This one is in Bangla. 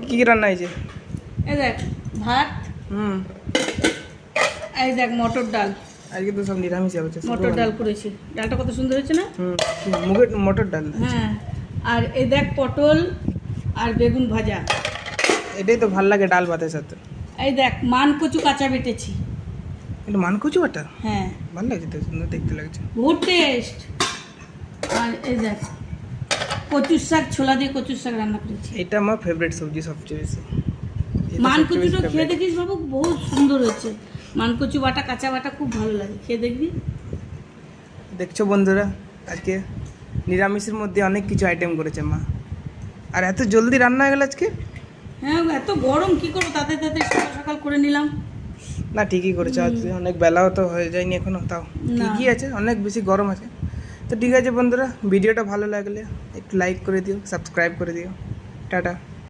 কি রান্না হয়েছে? এই দেখ ভাত, এই দেখ মটর ডাল। আজকে তো সব নিরামিষ হচ্ছে। মটর ডাল করেছি, ডালটা কত সুন্দর হয়েছে না? মুগের মটর ডাল। হ্যাঁ, আর এই দেখ পটল আর বেগুন ভাজা। এটাই তো ভাল লাগে ডাল ভাতের সাথে। এই দেখ মান কচু কাঁচা বেটেছি। এটা মানকচু বাটা? হ্যাঁ, ভালো লাগছে তো, সুন্দর দেখতে লাগছে। বহুত টেস্ট। আর এই দেখ কচুর শাক, ছোলা দিয়ে কচুর শাক রান্না করেছি। এটা আমার ফেভারিট সবজি সবচেয়ে বেশি। মান কচুটা খেয়ে দেখিস বাবু, বহুত সুন্দর হয়েছে। মান কচু বাটা, কাঁচা বাটা খুব ভালো লাগে, খেয়ে দেখবি। দেখছো বন্ধুরা, আজকে নিরামিষের মধ্যে অনেক কিছু আইটেম করেছে মা। আর এত জলদি রান্না হয়ে গেল আজকে। হ্যাঁ, এত গরম কি করবো, তাতে তাতে সকাল সকাল করে নিলাম। না ঠিকই করেছে, আজকে অনেক বেলাও তো হয়ে যায়নি এখনো, তাও না। ঠিকই আছে, অনেক বেশি গরম আছে। তো ঠিক আছে বন্ধুরা, ভিডিওটা ভালো লাগলে একটু লাইক করে দিও, সাবস্ক্রাইব করে দিও। টাটা।